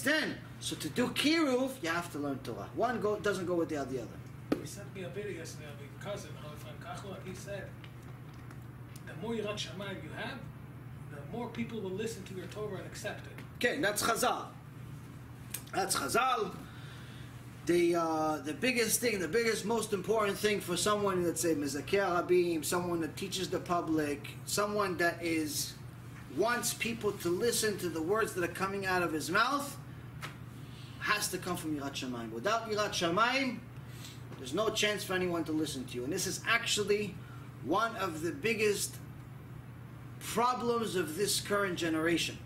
understand? So to do kiruv, you have to learn Torah. One doesn't go without the other. He sent me a video yesterday of a cousin, he said, the more Yirat Shamayim you have, the more people will listen to your Torah and accept it. Okay, that's Chazal. That's Chazal. The biggest thing, the biggest, most important thing for someone that's a Mezakeh Rabim, someone that teaches the public, someone that wants people to listen to the words that are coming out of his mouth, has to come from Yirat Shamayim. Without Yirat Shamayim, there's no chance for anyone to listen to you. And this is actually one of the biggest problems of this current generation.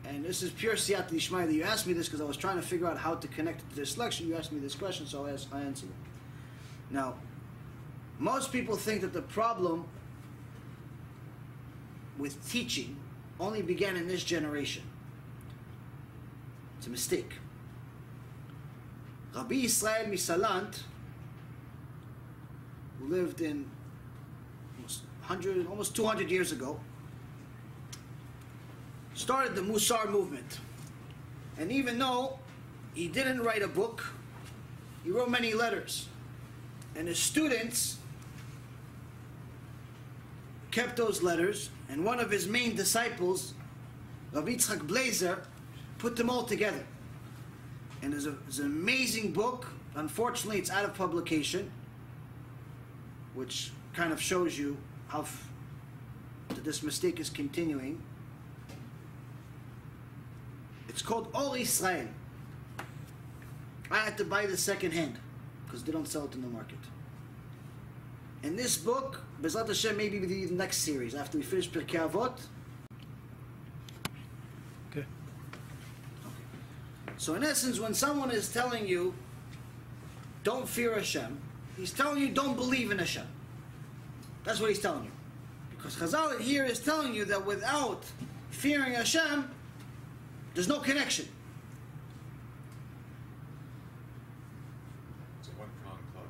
And this is pure siyat lishmai that you asked me this because I was trying to figure out how to connect it to this lecture. You asked me this question, so I answered it. Now, most people think that the problem with teaching only began in this generation. It's a mistake. Rabbi Israel Misalant, who lived in almost 200 years ago, started the Musar movement. And even though he didn't write a book, he wrote many letters. And his students kept those letters, and one of his main disciples, Rabbi Yitzchak Blazer, put them all together. And it's an amazing book. Unfortunately, it's out of publication, which kind of shows you how that this mistake is continuing. It's called Or Israel. I had to buy this second hand because they don't sell it in the market. And this book, Bezrat Hashem, maybe the next series after we finish Pirkei Avot. Okay. So in essence, when someone is telling you, don't fear Hashem, he's telling you, don't believe in Hashem. That's what he's telling you. Because Chazal here is telling you that without fearing Hashem, there's no connection. It's a one-pronged club.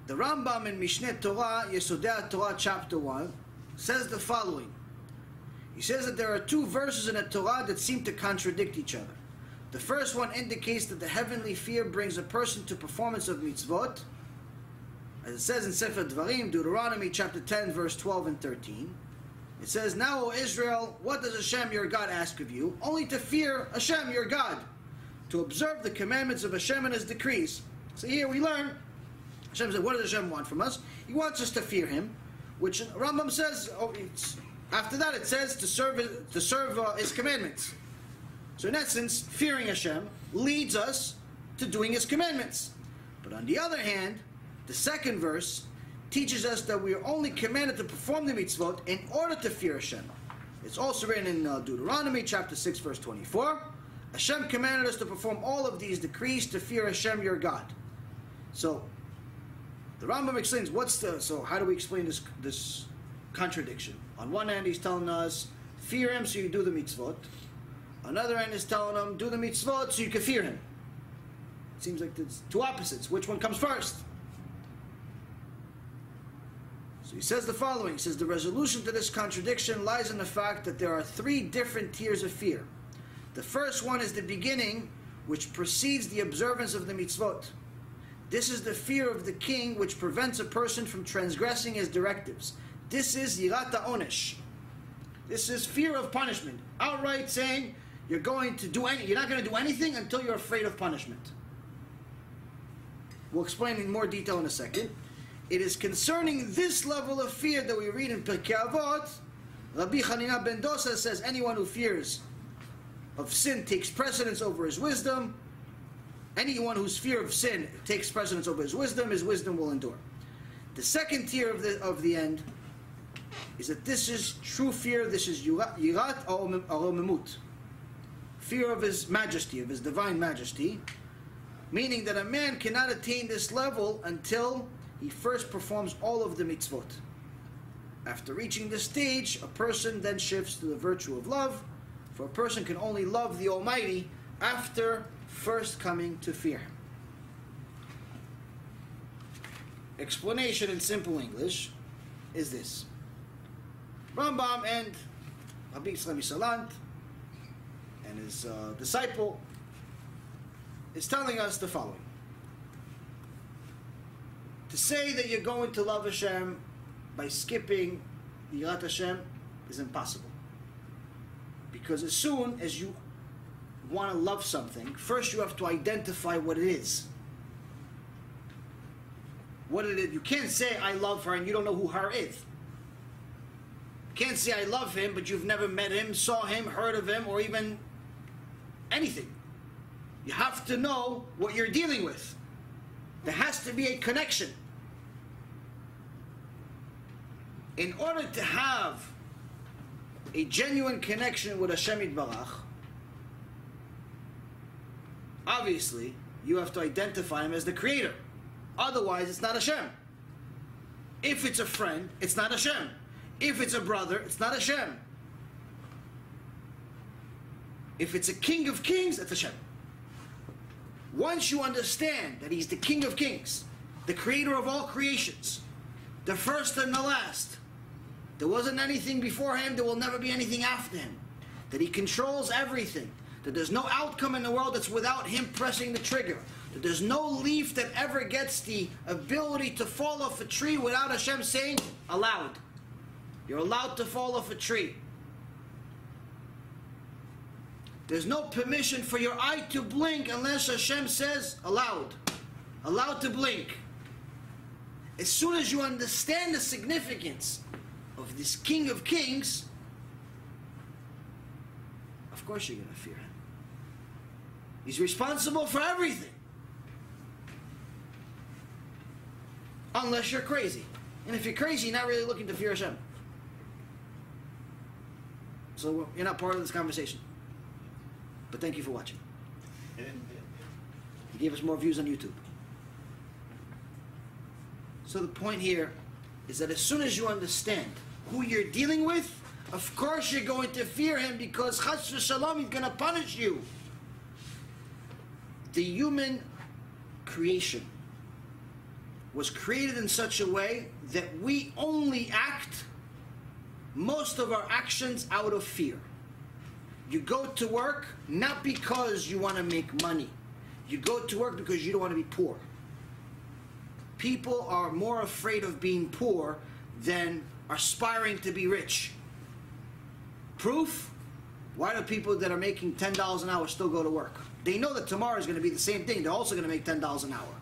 The Rambam in Mishneh Torah, Yesodei Torah, chapter 1, says the following. He says that there are two verses in the Torah that seem to contradict each other. The first one indicates that the heavenly fear brings a person to performance of mitzvot, as it says in Sefer Dvarim, Deuteronomy chapter 10, verse 12 and 13. It says, now, O Israel, what does Hashem your God ask of you? Only to fear Hashem your God, to observe the commandments of Hashem and His decrees. So here we learn, Hashem said, what does Hashem want from us? He wants us to fear Him, which Rambam says, after that it says to serve His commandments. So in essence, fearing Hashem leads us to doing His commandments. But on the other hand, the second verse teaches us that we are only commanded to perform the mitzvot in order to fear Hashem. It's also written in Deuteronomy chapter 6 verse 24. Hashem commanded us to perform all of these decrees to fear Hashem your God. So the Rambam explains so how do we explain this contradiction? On one hand he's telling us fear Him so you do the mitzvot. On the other hand he's telling them do the mitzvot so you can fear Him. It seems like there's two opposites. Which one comes first? So he says the following. He says the resolution to this contradiction lies in the fact that there are three different tiers of fear. The first one is the beginning, which precedes the observance of the mitzvot. This is the fear of the king, which prevents a person from transgressing his directives. This is yirat ha'onesh. This is fear of punishment. Outright saying you're not going to do anything until you're afraid of punishment. We'll explain in more detail in a second. It is concerning this level of fear that we read in Pirkei Avot. Rabbi Chanina ben Dosa says anyone who fears of sin takes precedence over his wisdom. Anyone whose fear of sin takes precedence over his wisdom will endure. The second tier of the end is that this is true fear. This is yirat aromemut, fear of His majesty, of His divine majesty, meaning that a man cannot attain this level until he first performs all of the mitzvot. After reaching this stage, a person then shifts to the virtue of love, for a person can only love the Almighty after first coming to fear Him. Explanation in simple English is this. Rambam and Rabbi Israel Misalant and his disciple is telling us the following. To say that you're going to love Hashem by skipping Yirat Hashem is impossible. Because as soon as you want to love something, first you have to identify what it is. What it is. You can't say, I love her, and you don't know who her is. You can't say, I love him, but you've never met him, saw him, heard of him, or even anything. You have to know what you're dealing with. There has to be a connection. In order to have a genuine connection with Hashem Yitbarach, obviously, you have to identify him as the creator. Otherwise, it's not Hashem. If it's a friend, it's not Hashem. If it's a brother, it's not Hashem. If it's a king of kings, it's Hashem. Once you understand that he's the king of kings, the creator of all creations, the first and the last, there wasn't anything before him, there will never be anything after him, that he controls everything, that there's no outcome in the world that's without him pressing the trigger, that there's no leaf that ever gets the ability to fall off a tree without Hashem saying, allowed. You're allowed to fall off a tree. There's no permission for your eye to blink unless Hashem says, allowed. Allowed to blink. As soon as you understand the significance of this King of Kings, of course you're going to fear him. He's responsible for everything. Unless you're crazy. And if you're crazy, you're not really looking to fear Hashem. So you're not part of this conversation. But thank you for watching. You gave us more views on YouTube. So the point here is that as soon as you understand who you're dealing with, of course you're going to fear him, because Chas v'Shalom, he's going to punish you. The human creation was created in such a way that we only act most of our actions out of fear. You go to work not because you want to make money. You go to work because you don't want to be poor. People are more afraid of being poor than aspiring to be rich. Proof? Why do people that are making $10 an hour still go to work? They know that tomorrow is going to be the same thing. They're also going to make $10 an hour.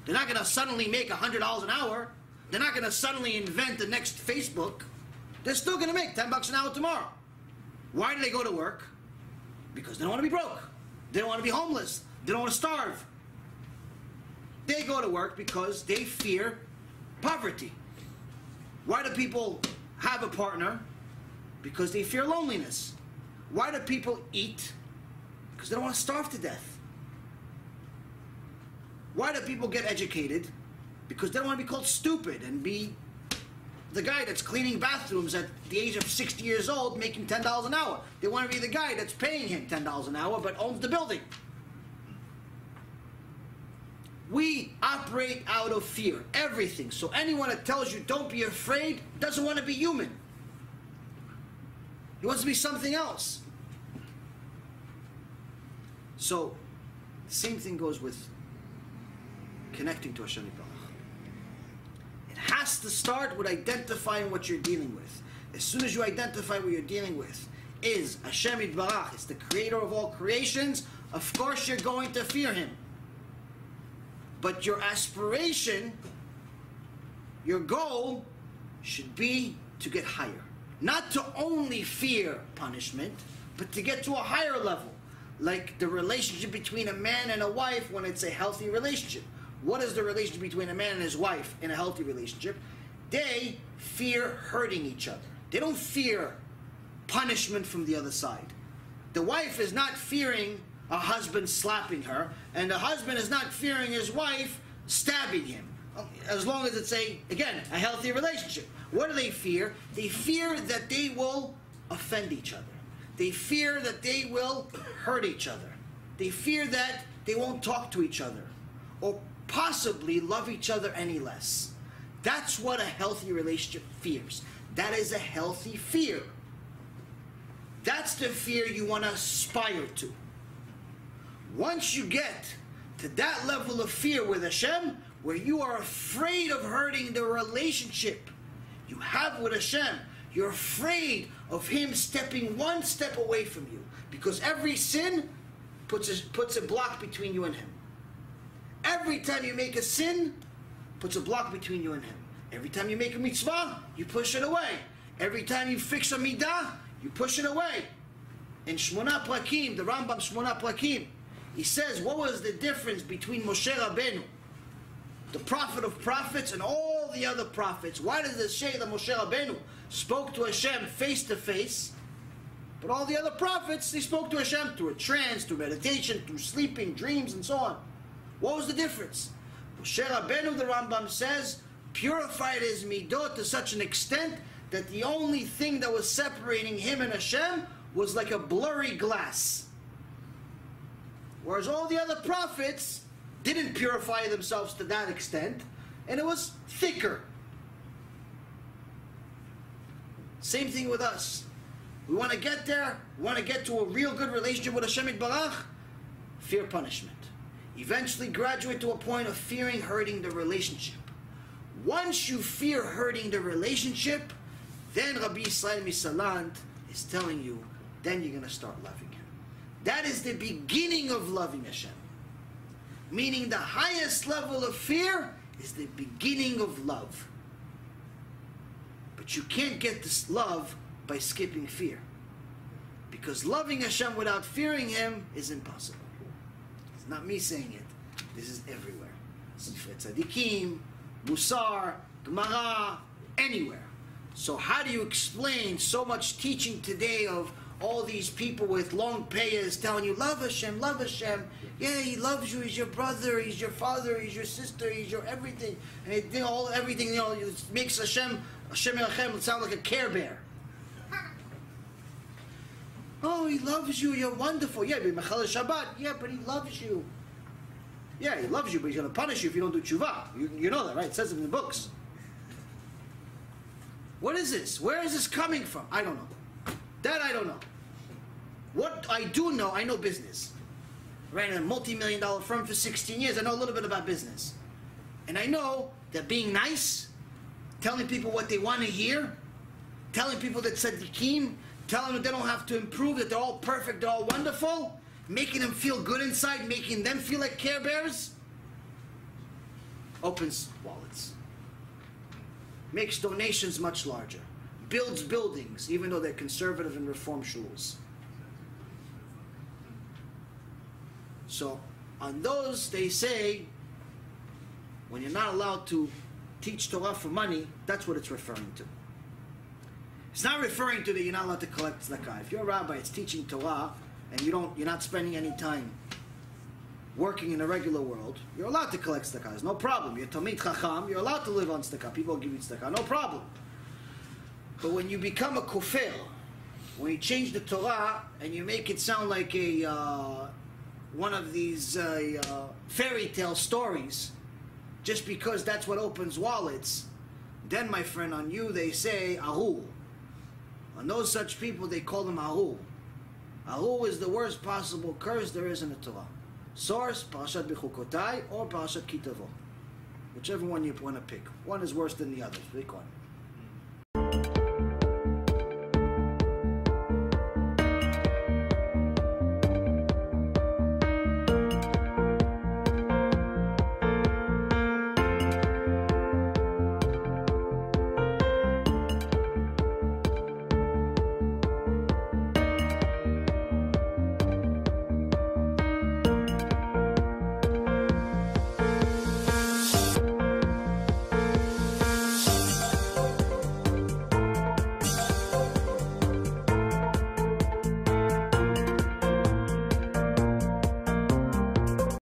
They're not going to suddenly make $100 an hour. They're not going to suddenly invent the next Facebook. They're still going to make $10 an hour tomorrow. Why do they go to work? Because they don't want to be broke. They don't want to be homeless. They don't want to starve. They go to work because they fear poverty. Why do people have a partner? Because they fear loneliness. Why do people eat? Because they don't want to starve to death. Why do people get educated? Because they don't want to be called stupid and be the guy that's cleaning bathrooms at the age of 60 years old making $10 an hour. They want to be the guy that's paying him $10 an hour but owns the building. We operate out of fear. Everything. So anyone that tells you don't be afraid doesn't want to be human. He wants to be something else. So the same thing goes with connecting to Hashem Yitbarach. It has to start with identifying what you're dealing with. As soon as you identify what you're dealing with is Hashem Yitbarach, it's the creator of all creations, of course you're going to fear him. But your aspiration, your goal, should be to get higher. Not to only fear punishment, but to get to a higher level. Like the relationship between a man and a wife when it's a healthy relationship. What is the relationship between a man and his wife in a healthy relationship? They fear hurting each other. They don't fear punishment from the other side. The wife is not fearing a husband slapping her, and the husband is not fearing his wife stabbing him. As long as it's again, a healthy relationship. What do they fear? They fear that they will offend each other. They fear that they will hurt each other. They fear that they won't talk to each other, or possibly love each other any less. That's what a healthy relationship fears. That is a healthy fear. That's the fear you want to aspire to. Once you get to that level of fear with Hashem, where you are afraid of hurting the relationship you have with Hashem, you're afraid of Him stepping one step away from you, because every sin puts a block between you and Him. Every time you make a sin, puts a block between you and Him. Every time you make a mitzvah, you push it away. Every time you fix a midah, you push it away. In Shmona Prakim, the Rambam Shmona Prakim, he says, what was the difference between Moshe Rabbeinu, the prophet of prophets, and all the other prophets? Why does it say that Moshe Rabbeinu spoke to Hashem face to face, but all the other prophets, they spoke to Hashem through a trance, through meditation, through sleeping, dreams, and so on? What was the difference? Moshe Rabbeinu, the Rambam says, purified his midot to such an extent that the only thing that was separating him and Hashem was like a blurry glass. Whereas all the other prophets didn't purify themselves to that extent, and it was thicker. Same thing with us. We want to get there, we want to get to a real good relationship with Hashem Yitbarach, fear punishment. Eventually graduate to a point of fearing hurting the relationship. Once you fear hurting the relationship, then Rabbi Yisrael Misalant is telling you, then you're going to start loving Him. That is the beginning of loving Hashem. Meaning the highest level of fear is the beginning of love. But you can't get this love by skipping fear. Because loving Hashem without fearing Him is impossible. It's not me saying it. This is everywhere. Sifrei Tzadikim, Musar, Gemara, anywhere. So how do you explain so much teaching today of all these people with long payas telling you, love Hashem, love Hashem. Yeah, He loves you, He's your brother, He's your father, He's your sister, He's your everything. And everything, it makes Hashem Elochem sound like a Care Bear. Oh, He loves you, you're wonderful. Yeah, but Mechal Shabbat, yeah, but He loves you. Yeah, He loves you, but He's going to punish you if you don't do tshuva. You know that, right? It says it in the books. What is this? Where is this coming from? I don't know. That I don't know. What I do know, I know business. I ran a multi-million-dollar firm for 16 years. I know a little bit about business. And I know that being nice, telling people what they want to hear, telling people that tzaddikim, telling them they don't have to improve, that they're all perfect, they're all wonderful, making them feel good inside, making them feel like Care Bears, opens wallets. Makes donations much larger. Builds buildings, even though they're conservative and reform shuls. So, on those, they say, when you're not allowed to teach Torah for money, that's what it's referring to. It's not referring to that you're not allowed to collect tzedakah. If you're a rabbi, it's teaching Torah, and you're not spending any time working in the regular world, you're allowed to collect tzedakah. There's no problem. You're Talmid Chacham, you're allowed to live on tzedakah. People will give you tzedakah, no problem. But when you become a kofel, when you change the Torah and you make it sound like one of these fairy tale stories, just because that's what opens wallets, then, my friend, on you they say Ahu. On those such people, they call them Ahu. Ahu is the worst possible curse there is in the Torah. Source, Parashat Bechukotai or Parashat Kitavo. Whichever one you want to pick. One is worse than the other. Pick one.